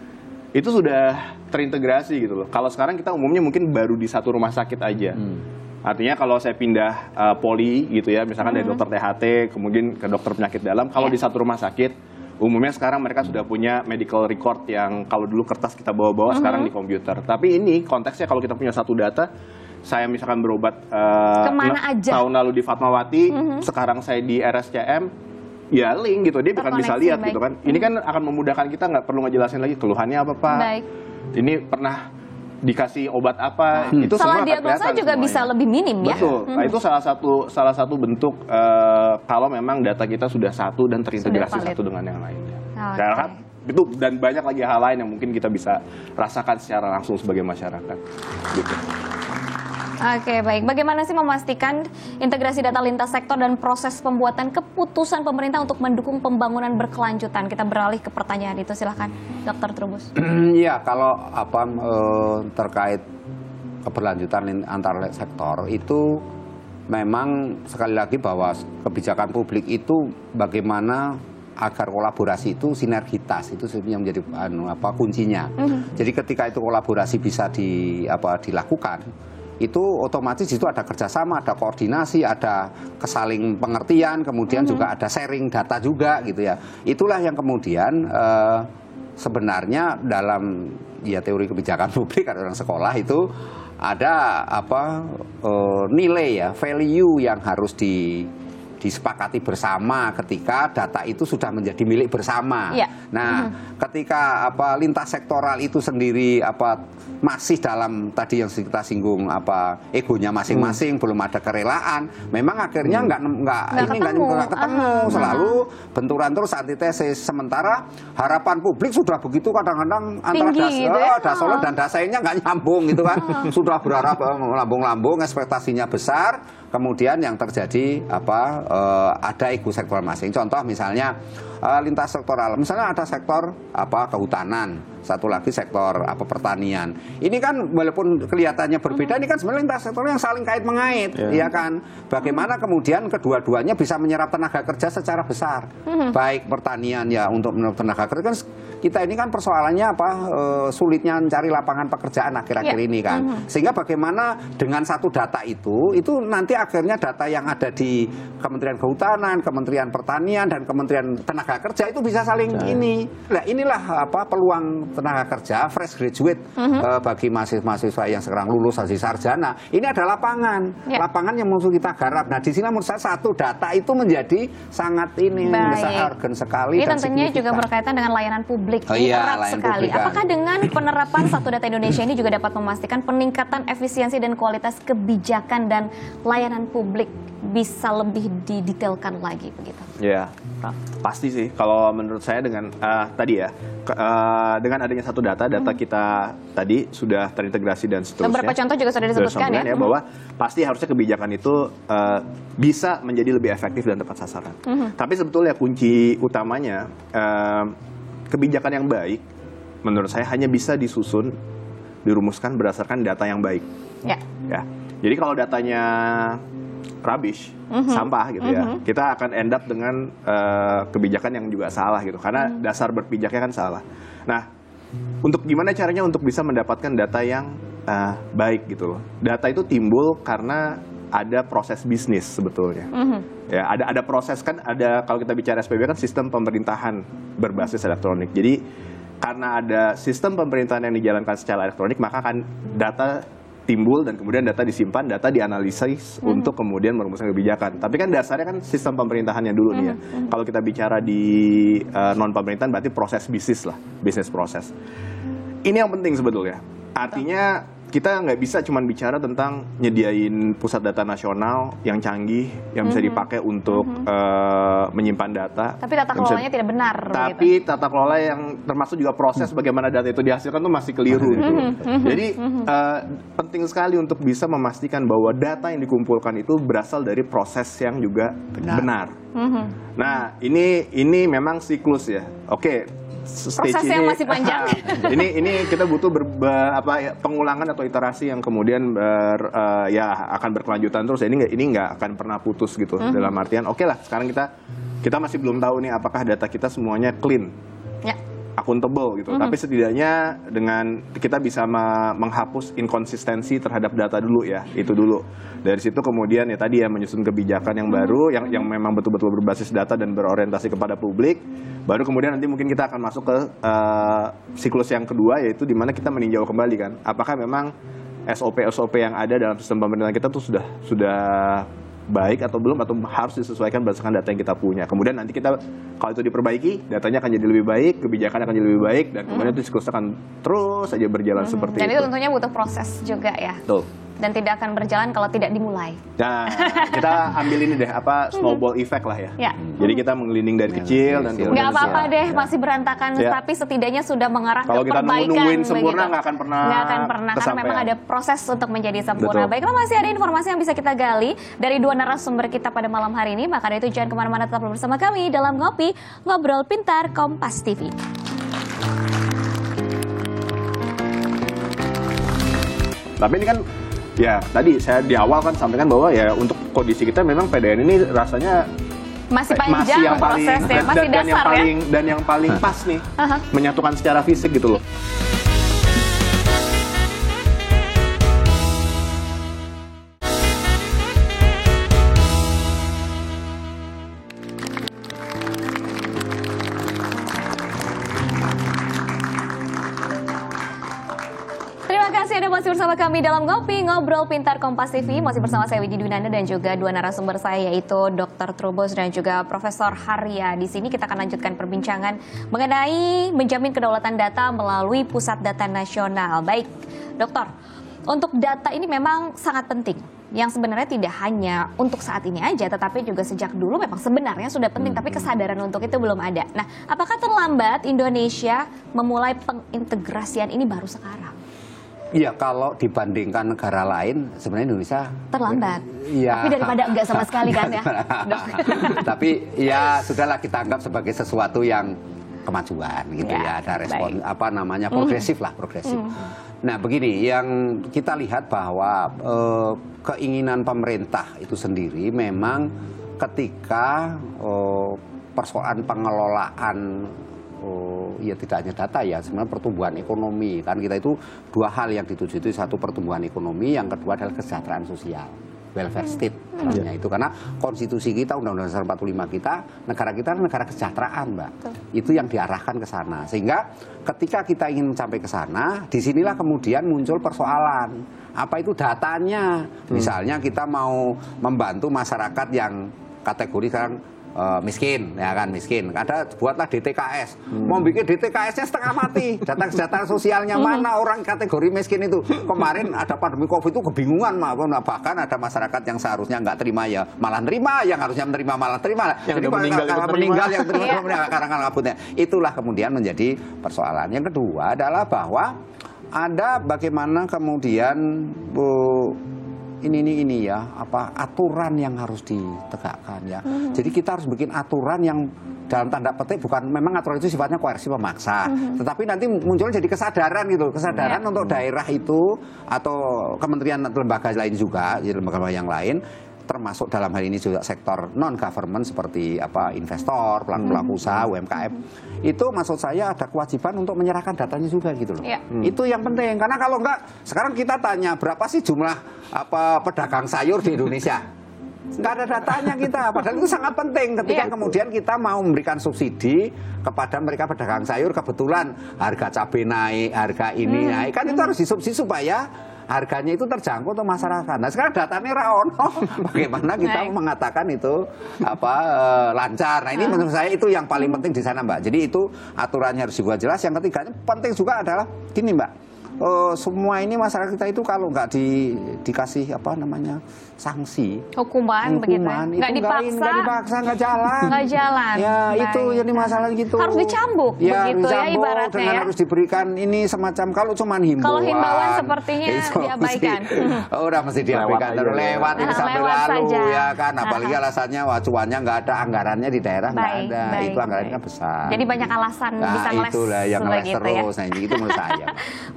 itu sudah terintegrasi gitu loh. Kalau sekarang kita umumnya mungkin baru di satu rumah sakit aja. Artinya kalau saya pindah poli gitu ya, misalkan dari dokter THT kemudian ke dokter penyakit dalam, kalau di satu rumah sakit umumnya sekarang mereka sudah punya medical record yang kalau dulu kertas kita bawa-bawa, sekarang di komputer. Tapi ini konteksnya kalau kita punya satu data, saya misalkan berobat kemana aja tahun lalu di Fatmawati, sekarang saya di RSCM, ya link gitu, dia bukan bisa lihat gitu kan. Ini kan akan memudahkan kita, nggak perlu ngejelasin lagi keluhannya apa Pak. Ini pernah dikasih obat apa, itu salah semua diagnosa juga semuanya. bisa lebih minim ya. Betul. Nah, itu salah satu bentuk kalau memang data kita sudah satu dan terintegrasi satu dengan yang lainnya. Saya harap itu dan banyak lagi hal lain yang mungkin kita bisa rasakan secara langsung sebagai masyarakat. Gitu. Oke, baik. Bagaimana sih memastikan integrasi data lintas sektor dan proses pembuatan keputusan pemerintah untuk mendukung pembangunan berkelanjutan? Kita beralih ke pertanyaan itu, silahkan, Dr. Trubus. Ya, kalau terkait keberlanjutan antar sektor itu memang sekali lagi bahwa kebijakan publik itu bagaimana agar kolaborasi itu sinergitas itu yang menjadi kuncinya. Jadi ketika itu kolaborasi bisa dilakukan, itu otomatis itu ada kerjasama, ada koordinasi, ada kesaling pengertian, kemudian juga ada sharing data juga gitu ya. Itulah yang kemudian sebenarnya dalam teori kebijakan publik ada orang sekolah itu ada nilai ya, value yang harus disepakati bersama ketika data itu sudah menjadi milik bersama. Nah, ketika lintas sektoral itu sendiri masih dalam tadi yang kita singgung egonya masing-masing, belum ada kerelaan, memang akhirnya nggak ketemu, selalu benturan terus, antitesis. Sementara harapan publik sudah begitu kadang-kadang antara Dasono dan Dasainya nggak nyambung gitu kan. Sudah berharap lambung-lambung, ekspektasinya besar, kemudian yang terjadi ada ego sektoral masing. Contoh misalnya lintas sektoral, misalnya ada sektor kehutanan, satu lagi sektor pertanian. Ini kan walaupun kelihatannya berbeda, ini kan sebenarnya lintas sektor yang saling kait mengait, ya kan. Bagaimana kemudian kedua-duanya bisa menyerap tenaga kerja secara besar, baik pertanian ya untuk menyerap tenaga kerja kan. Kita ini kan persoalannya sulitnya mencari lapangan pekerjaan akhir-akhir ini kan. Sehingga bagaimana dengan satu data itu nanti akhirnya data yang ada di Kementerian Kehutanan, Kementerian Pertanian dan Kementerian Tenaga Kerja itu bisa saling ini. Nah, inilah peluang tenaga kerja fresh graduate bagi mahasiswa yang sekarang lulus hasil sarjana. Ini ada lapangan. Lapangan yang musuh kita garap. Nah, di sini menurut saya satu data itu menjadi sangat urgen sekali. Ini tentunya juga berkaitan dengan layanan publik. Erat sekali. Apakah dengan penerapan Satu Data Indonesia ini juga dapat memastikan peningkatan efisiensi dan kualitas kebijakan dan layanan publik bisa lebih didetailkan lagi begitu? Ya, pasti sih. Kalau menurut saya dengan dengan adanya satu data kita tadi sudah terintegrasi dan seterusnya. Beberapa contoh juga sudah disebutkan ya. Bahwa pasti harusnya kebijakan itu bisa menjadi lebih efektif dan tepat sasaran. Tapi sebetulnya kunci utamanya kebijakan yang baik, menurut saya hanya bisa disusun, dirumuskan berdasarkan data yang baik. Ya. Jadi kalau datanya rubbish, sampah gitu ya, kita akan end up dengan kebijakan yang juga salah gitu, karena dasar berpijaknya kan salah. Nah, untuk gimana caranya untuk bisa mendapatkan data yang baik gitu loh. Data itu timbul karena ada proses bisnis sebetulnya. Ya, ada proses kan, ada, kalau kita bicara SPB kan sistem pemerintahan berbasis elektronik. Jadi karena ada sistem pemerintahan yang dijalankan secara elektronik, maka kan data timbul dan kemudian data disimpan, data dianalisis untuk kemudian merumuskan kebijakan. Tapi kan dasarnya kan sistem pemerintahannya dulu nih ya. Kalau kita bicara di non pemerintahan berarti proses bisnis lah, bisnis proses. Ini yang penting sebetulnya. Artinya kita nggak bisa cuma bicara tentang nyediain pusat data nasional yang canggih, yang bisa dipakai untuk menyimpan data. Tapi tata kelolanya tidak benar. Tapi tata kelola yang termasuk juga proses bagaimana data itu dihasilkan tuh masih keliru gitu. Jadi penting sekali untuk bisa memastikan bahwa data yang dikumpulkan itu berasal dari proses yang juga benar. Nah, ini memang siklus ya. Oke. Proses yang masih panjang. Ini kita butuh pengulangan atau iterasi yang kemudian akan berkelanjutan terus. Ini nggak akan pernah putus gitu. Dalam artian, oke lah, sekarang kita masih belum tahu nih apakah data kita semuanya clean, akuntabel gitu. Tapi setidaknya dengan kita bisa menghapus inkonsistensi terhadap data dulu ya, itu dulu. Dari situ kemudian ya tadi ya menyusun kebijakan yang baru yang memang betul-betul berbasis data dan berorientasi kepada publik. Baru kemudian nanti mungkin kita akan masuk ke siklus yang kedua, yaitu di mana kita meninjau kembali kan, apakah memang SOP yang ada dalam sistem pemerintahan kita tuh sudah baik atau belum, atau harus disesuaikan berdasarkan data yang kita punya. Kemudian nanti kita kalau itu diperbaiki, datanya akan jadi lebih baik, kebijakan akan jadi lebih baik, dan kemudian itu siklus akan terus saja berjalan seperti itu. Dan itu tentunya butuh proses juga ya. Betul. Dan tidak akan berjalan kalau tidak dimulai. Nah, kita ambil ini deh, snowball effect lah ya. Jadi kita menggelinding dari kecil dan kemudian nggak apa-apa deh, masih berantakan, tapi setidaknya sudah mengarah ke perbaikan. Kalau kita nungguin sempurna nggak akan pernah karena memang ada proses untuk menjadi sempurna. Baiklah, masih ada informasi yang bisa kita gali dari dua narasumber kita pada malam hari ini. Maka dari itu jangan kemana-mana, tetap bersama kami dalam Ngopi Ngobrol Pintar Kompas TV. Tapi ini kan, ya tadi saya di awal kan sampaikan bahwa ya untuk kondisi kita memang PDN ini rasanya masih panjang prosesnya, masih dasar ya. Dan yang paling pas nih, menyatukan secara fisik gitu loh. Masih bersama kami dalam Ngopi Ngobrol Pintar Kompas TV. Masih bersama saya Widi Dwinanda dan juga dua narasumber saya, yaitu Dr. Trubus dan juga Profesor Harya. Di sini kita akan lanjutkan perbincangan mengenai menjamin kedaulatan data melalui Pusat Data Nasional. Baik, Dokter, untuk data ini memang sangat penting. Yang sebenarnya tidak hanya untuk saat ini aja, tetapi juga sejak dulu memang sebenarnya sudah penting, tapi kesadaran untuk itu belum ada. Nah, apakah terlambat Indonesia memulai pengintegrasian ini baru sekarang? Iya, kalau dibandingkan negara lain, sebenarnya Indonesia terlambat. Ya. Tapi daripada enggak sama sekali kan ya. Tapi ya sudahlah, kita anggap sebagai sesuatu yang kemajuan gitu ya. Ada respon progresif lah, progresif. Nah, begini, yang kita lihat bahwa keinginan pemerintah itu sendiri memang ketika persoalan pengelolaan ya tidak hanya data ya, sebenarnya pertumbuhan ekonomi. Kan kita itu dua hal yang dituju, itu satu pertumbuhan ekonomi, yang kedua adalah kesejahteraan sosial, welfare state namanya itu. Karena konstitusi kita, Undang-Undang Dasar 45 kita, negara kita adalah negara kesejahteraan, Mbak. Itu yang diarahkan ke sana. Sehingga ketika kita ingin mencapai ke sana, disinilah kemudian muncul persoalan. Apa itu datanya? Misalnya kita mau membantu masyarakat yang kategori sekarang miskin, ya kan, miskin. Ada buatlah DTKS. Mau bikin DTKS-nya setengah mati. Data sosialnya mana orang kategori miskin itu? Kemarin ada pandemi Covid itu kebingungan, bahkan ada masyarakat yang seharusnya nggak terima ya malah terima, yang harusnya menerima malah terima. Yang jadi meninggal yang terima karena kabutnya. Itulah kemudian menjadi persoalan. Yang kedua adalah bahwa ada bagaimana kemudian ini ya, aturan yang harus ditegakkan ya. Jadi kita harus bikin aturan yang dalam tanda petik bukan, memang aturan itu sifatnya koersi memaksa, tetapi nanti muncul jadi kesadaran gitu, kesadaran untuk daerah itu atau kementerian atau lembaga lain juga, lembaga yang lain, termasuk dalam hal ini juga sektor non-government seperti investor, pelaku-pelaku usaha, UMKM, itu maksud saya ada kewajiban untuk menyerahkan datanya juga gitu loh. Itu yang penting, karena kalau enggak, sekarang kita tanya berapa sih jumlah pedagang sayur di Indonesia? Nggak ada datanya kita, padahal itu sangat penting ketika kemudian kita mau memberikan subsidi kepada mereka pedagang sayur, kebetulan harga cabai naik, harga ini naik, kan itu harus disubsidi supaya harganya itu terjangkau untuk masyarakat. Nah sekarang datanya raono, bagaimana kita mengatakan itu lancar. Nah ini menurut saya itu yang paling penting di sana Mbak. Jadi itu aturannya harus dibuat jelas. Yang ketiganya penting juga adalah gini Mbak. Semua ini masyarakat kita itu kalau nggak dikasih sanksi, hukuman begitu ya? Nggak dipaksa, nggak jalan. Ya baik. itu jadi masalah gitu. Harus dicambuk begitu ya ibaratnya dengan ya. harus diberikan ini semacam kalau cuman himbauan. Kalau himbauan sepertinya diabaikan. Udah mesti diabaikan terus lewat ini sampai lalu saja. Ya kan. Apalagi alasannya cuannya nggak ada, anggarannya di daerah nggak ada. Itu anggarannya besar. Jadi banyak alasan bisa ngeles. Itulah yang ngeles terus. Ya. Nah itu menurut saya.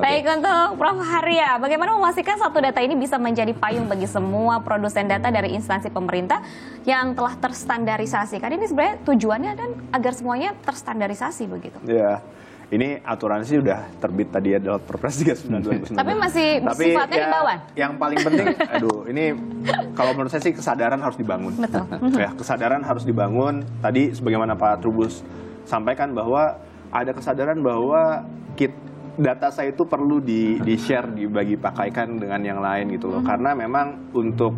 Baik, untuk Prof. Haria, bagaimana memastikan satu data ini bisa menjadi payung bagi semua produsen data dari instansi pemerintah yang telah terstandarisasi? Karena ini sebenarnya tujuannya dan agar semuanya terstandarisasi begitu. Ya, ini aturan sih udah terbit tadi ya dalam Perpres 39 2019. Tapi masih sifatnya himbauan. Yang paling penting, ini kalau menurut saya sih kesadaran harus dibangun. Betul. Ya, kesadaran harus dibangun. Tadi sebagaimana Pak Trubus sampaikan bahwa ada kesadaran bahwa data saya itu perlu di-share, dibagi pakaikan dengan yang lain gitu loh. Karena memang untuk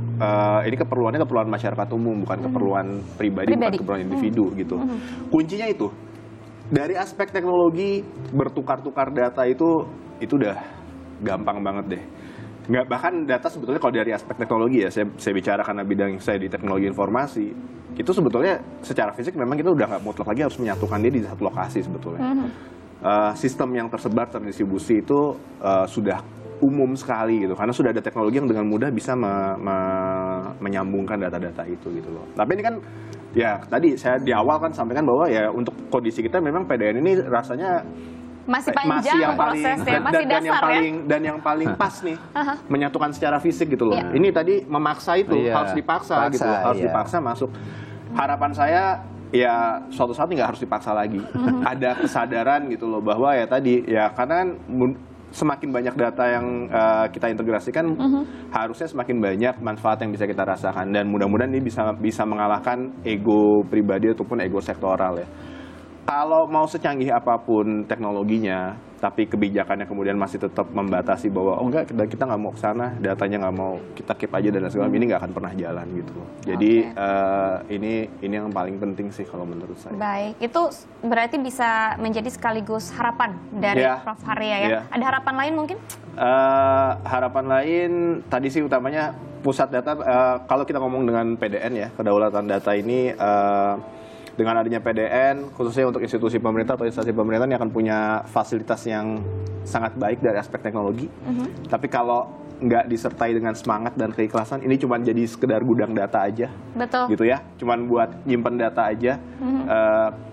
ini keperluan masyarakat umum, bukan keperluan pribadi. Bukan keperluan individu gitu. Kuncinya itu dari aspek teknologi, bertukar-tukar data itu udah gampang banget deh. Bahkan data sebetulnya kalau dari aspek teknologi ya, saya bicara karena bidang saya di teknologi informasi, itu sebetulnya secara fisik memang kita udah nggak mutlak lagi harus menyatukan dia di satu lokasi sebetulnya. Sistem yang tersebar, terdistribusi itu sudah umum sekali gitu, karena sudah ada teknologi yang dengan mudah bisa menyambungkan data-data itu gitu loh. Tapi ini kan ya tadi saya di awal kan sampaikan bahwa ya untuk kondisi kita memang PDN ini rasanya masih panjang yang prosesnya, masih dasar dan yang paling pas nih menyatukan secara fisik gitu loh. Ini tadi memaksa itu harus dipaksa gitu loh, harus dipaksa masuk. Harapan saya ya suatu saat nggak harus dipaksa lagi. Ada kesadaran gitu loh bahwa ya tadi ya karena kan semakin banyak data yang kita integrasikan harusnya semakin banyak manfaat yang bisa kita rasakan dan mudah-mudahan ini bisa mengalahkan ego pribadi ataupun ego sektoral ya. Kalau mau secanggih apapun teknologinya, tapi kebijakannya kemudian masih tetap membatasi bahwa oh enggak kita nggak mau ke sana, datanya nggak mau kita keep aja dan segala ini nggak akan pernah jalan gitu loh. Jadi ini yang paling penting sih kalau menurut saya. Baik, itu berarti bisa menjadi sekaligus harapan dari Prof. Haria ya. Ada harapan lain mungkin? Harapan lain tadi sih utamanya pusat data. Kalau kita ngomong dengan PDN ya, kedaulatan data ini. Dengan adanya PDN, khususnya untuk institusi pemerintah atau instansi pemerintahan yang akan punya fasilitas yang sangat baik dari aspek teknologi. Tapi kalau nggak disertai dengan semangat dan keikhlasan, ini cuma jadi sekedar gudang data aja. Betul. Gitu ya, cuma buat nyimpen data aja.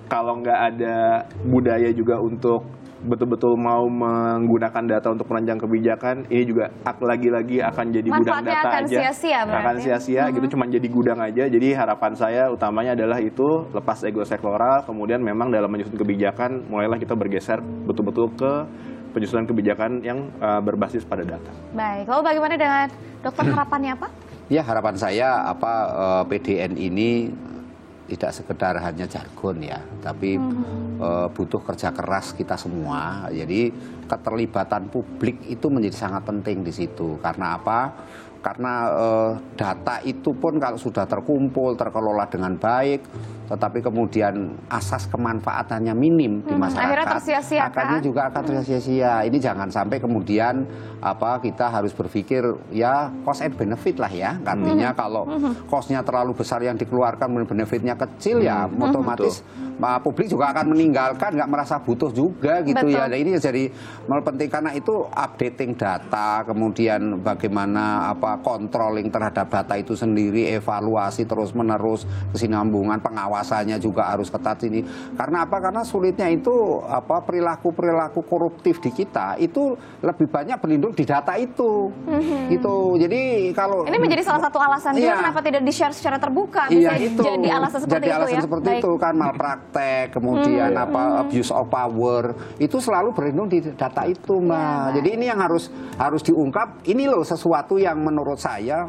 Kalau nggak ada budaya juga untuk betul-betul mau menggunakan data untuk merancang kebijakan, ini juga lagi-lagi akan jadi gudang data akan aja. Sia-sia berarti. Akan sia-sia gitu, cuma jadi gudang aja. Jadi harapan saya utamanya adalah itu, lepas ego sektoral, kemudian memang dalam menyusun kebijakan, mulailah kita bergeser betul-betul ke penyusunan kebijakan yang berbasis pada data. Baik, lalu bagaimana dengan dokter harapannya Pak? Ya harapan saya PDN ini tidak sekedar hanya jargon ya, tapi butuh kerja keras kita semua. Jadi keterlibatan publik itu menjadi sangat penting di situ. Karena apa? Karena data itu pun kalau sudah terkumpul, terkelola dengan baik, tetapi kemudian asas kemanfaatannya minim di masyarakat, akhirnya juga akan tersia-sia. Ini jangan sampai kemudian kita harus berpikir ya cost and benefit lah ya. Artinya kalau cost-nya terlalu besar yang dikeluarkan, benefitnya kecil ya otomatis publik juga akan meninggalkan, nggak merasa butuh juga gitu. Betul. Ya. Nah, ini jadi penting karena itu updating data, kemudian bagaimana controlling terhadap data itu sendiri, evaluasi terus-menerus, kesinambungan pengawasannya juga harus ketat ini. Karena apa? Karena sulitnya itu perilaku-perilaku koruptif di kita itu lebih banyak berlindung di data itu. Gitu. Jadi kalau ini menjadi salah satu alasan juga kenapa tidak di-share secara terbuka, bisa jadi alasan seperti itu ya. Seperti itu kan, malpraktek, kemudian abuse of power, itu selalu berlindung di data itu, Mbak. Jadi ini yang harus diungkap. Ini loh sesuatu yang menurut saya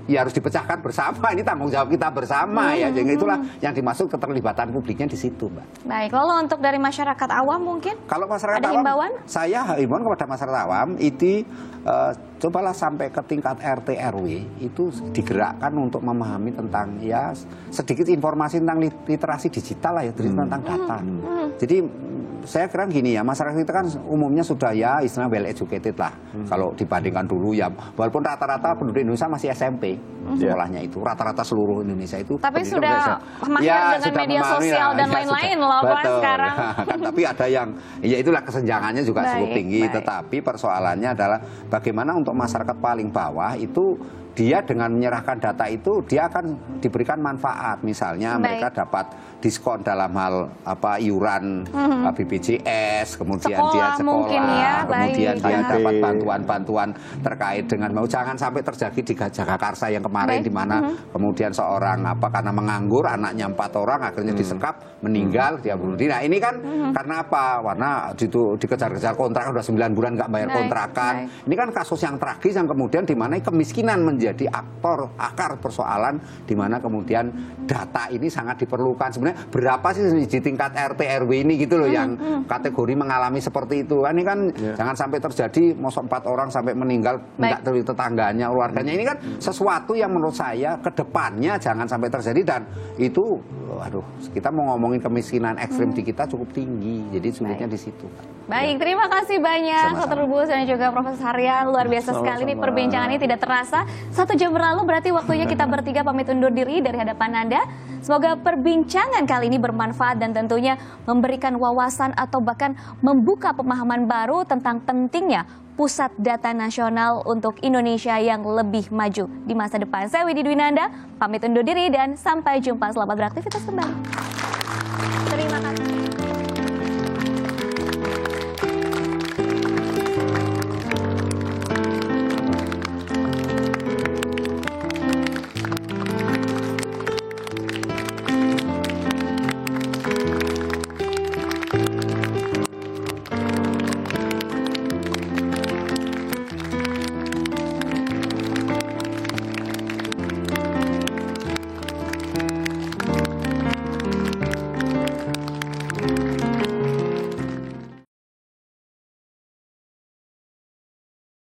ya harus dipecahkan bersama. Ini tanggung jawab kita bersama ya. Jadi itulah yang dimaksud keterlibatan publiknya di situ, Mbak. Baik, lalu untuk dari masyarakat awam mungkin? Kalau masyarakat ada awam, himbauan? saya himbauan kepada masyarakat awam itu cobalah sampai ke tingkat RT RW itu digerakkan untuk memahami tentang ya sedikit informasi tentang literasi digital lah ya, tentang data. Jadi saya kira gini ya, masyarakat kita kan umumnya sudah ya istilah well educated lah. Kalau dibandingkan dulu ya, walaupun rata-rata penduduk Indonesia masih SMP sekolahnya itu, rata-rata seluruh Indonesia itu. Tapi sudah mahir dengan media sosial dan lain-lain loh kan sekarang. Kan, tapi ada yang, ya itulah kesenjangannya juga cukup tinggi. Tetapi persoalannya adalah bagaimana untuk masyarakat paling bawah itu dia dengan menyerahkan data itu dia akan diberikan manfaat, misalnya mereka dapat diskon dalam hal iuran BPJS, kemudian dia sekolah, kemudian dia dapat bantuan-bantuan terkait dengan jangan sampai terjadi di Jagakarsa yang kemarin di mana kemudian seorang karena menganggur anaknya 4 orang akhirnya disekap meninggal dia bunuh diri. Nah ini kan karena apa? Karena dikejar-kejar kontrak udah 9 bulan nggak bayar kontrakan. Ini kan kasus yang tragis yang kemudian di mana kemiskinan menjadi akar persoalan di mana kemudian data ini sangat diperlukan. Sebenarnya berapa sih di tingkat RT RW ini gitu loh yang kategori mengalami seperti itu. Ini kan jangan sampai terjadi mosok 4 orang sampai meninggal enggak dari tetangganya, keluarganya. Ini kan sesuatu yang menurut saya ke depannya jangan sampai terjadi, dan itu kita mau ngomongin kemiskinan ekstrim di kita cukup tinggi. Jadi sulitnya di situ. Baik, terima kasih banyak Dr. Trubus dan juga Profesor Harya. Luar biasa sekali nih perbincangan ini, tidak terasa 1 jam berlalu, berarti waktunya kita bertiga pamit undur diri dari hadapan Anda. Semoga perbincangan kali ini bermanfaat dan tentunya memberikan wawasan atau bahkan membuka pemahaman baru tentang pentingnya Pusat Data Nasional untuk Indonesia yang lebih maju di masa depan. Saya Widi Dwinanda, pamit undur diri dan sampai jumpa. Selamat beraktivitas kembali. Terima kasih.